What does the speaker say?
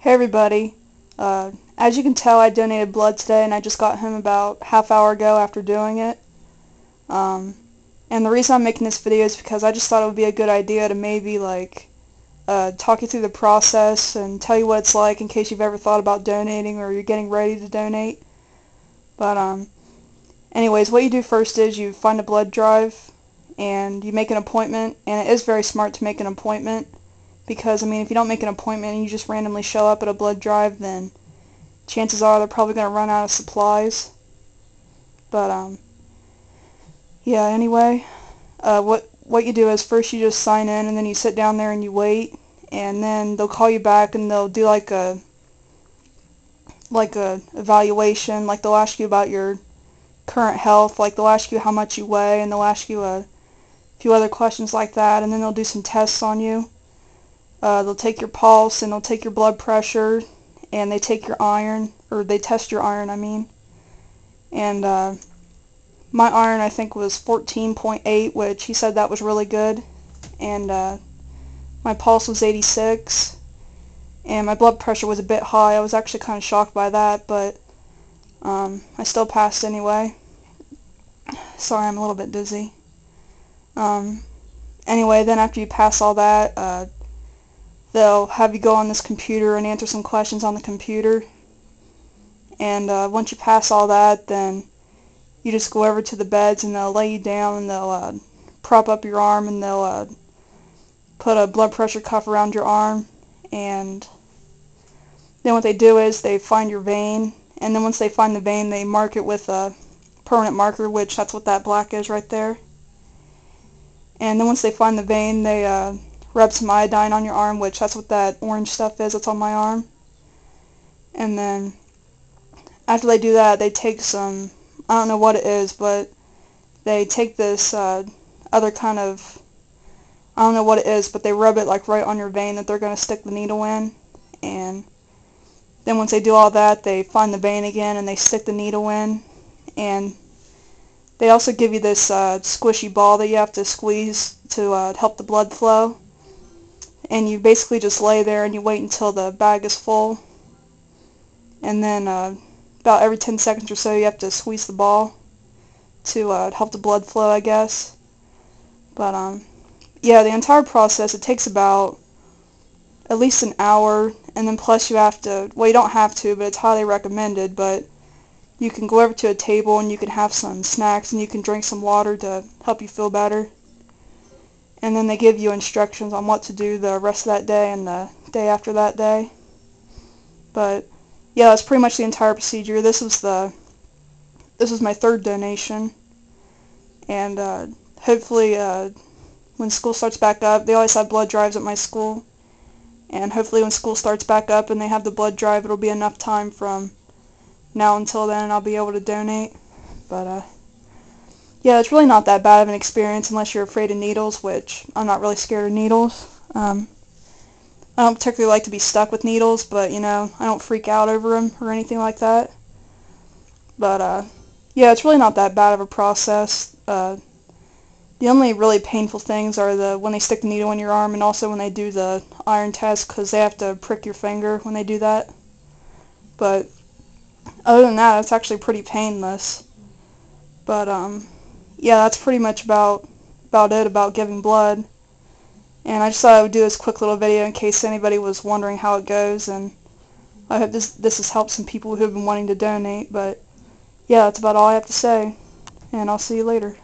Hey everybody. As you can tell, I donated blood today and I just got home about half hour ago after doing it. Um, and the reason I'm making this video is because I just thought it would be a good idea to maybe talk you through the process and tell you what it's like in case you've ever thought about donating or you're getting ready to donate. But anyways, what you do first is you find a blood drive and you make an appointment, and it is very smart to make an appointment. Because, I mean, if you don't make an appointment and you just randomly show up at a blood drive, then chances are they're probably going to run out of supplies. But, yeah, anyway, what you do is first you just sign in, and then you sit down there and you wait, and then they'll call you back and they'll do like a evaluation. Like, they'll ask you about your current health, like they'll ask you how much you weigh, and they'll ask you a few other questions like that, and then they'll do some tests on you. They'll take your pulse, and they'll take your blood pressure, and they take your iron, or they test your iron, I mean. And my iron, I think, was 14.8, which he said that was really good. And my pulse was 86, and my blood pressure was a bit high. I was actually kind of shocked by that, but I still passed anyway. Sorry, I'm a little bit dizzy. Anyway, then after you pass all that, they'll have you go on this computer and answer some questions on the computer. And once you pass all that, then you just go over to the beds and they'll lay you down and they'll prop up your arm and they'll put a blood pressure cuff around your arm. And then what they do is they find your vein, and then once they find the vein, they mark it with a permanent marker, which that's what that black is right there. And then once they find the vein, they rub some iodine on your arm, which that's what that orange stuff is that's on my arm. And then after they do that, they take some, I don't know what it is, but they take this other kind of, I don't know what it is, but they rub it like right on your vein that they're going to stick the needle in. And then once they do all that, they find the vein again and they stick the needle in. And they also give you this squishy ball that you have to squeeze to help the blood flow. And you basically just lay there and you wait until the bag is full. And then about every 10 seconds or so you have to squeeze the ball to help the blood flow, I guess. But yeah, the entire process, it takes about at least an hour, and then plus you have to, well, you don't have to, but it's highly recommended, but you can go over to a table and you can have some snacks and you can drink some water to help you feel better. And then they give you instructions on what to do the rest of that day and the day after that day. But yeah, that's pretty much the entire procedure. This was my third donation, and hopefully when school starts back up, they always have blood drives at my school, and hopefully when school starts back up and they have the blood drive, it'll be enough time from now until then and I'll be able to donate. But yeah, it's really not that bad of an experience unless you're afraid of needles, which I'm not really scared of needles. I don't particularly like to be stuck with needles, but, you know, I don't freak out over them or anything like that. But yeah, it's really not that bad of a process. The only really painful things are when they stick the needle in your arm, and also when they do the iron test, because they have to prick your finger when they do that. But other than that, it's actually pretty painless. But yeah, that's pretty much about it about giving blood. And I just thought I would do this quick little video in case anybody was wondering how it goes, and I hope this has helped some people who have been wanting to donate. But yeah, that's about all I have to say, and I'll see you later.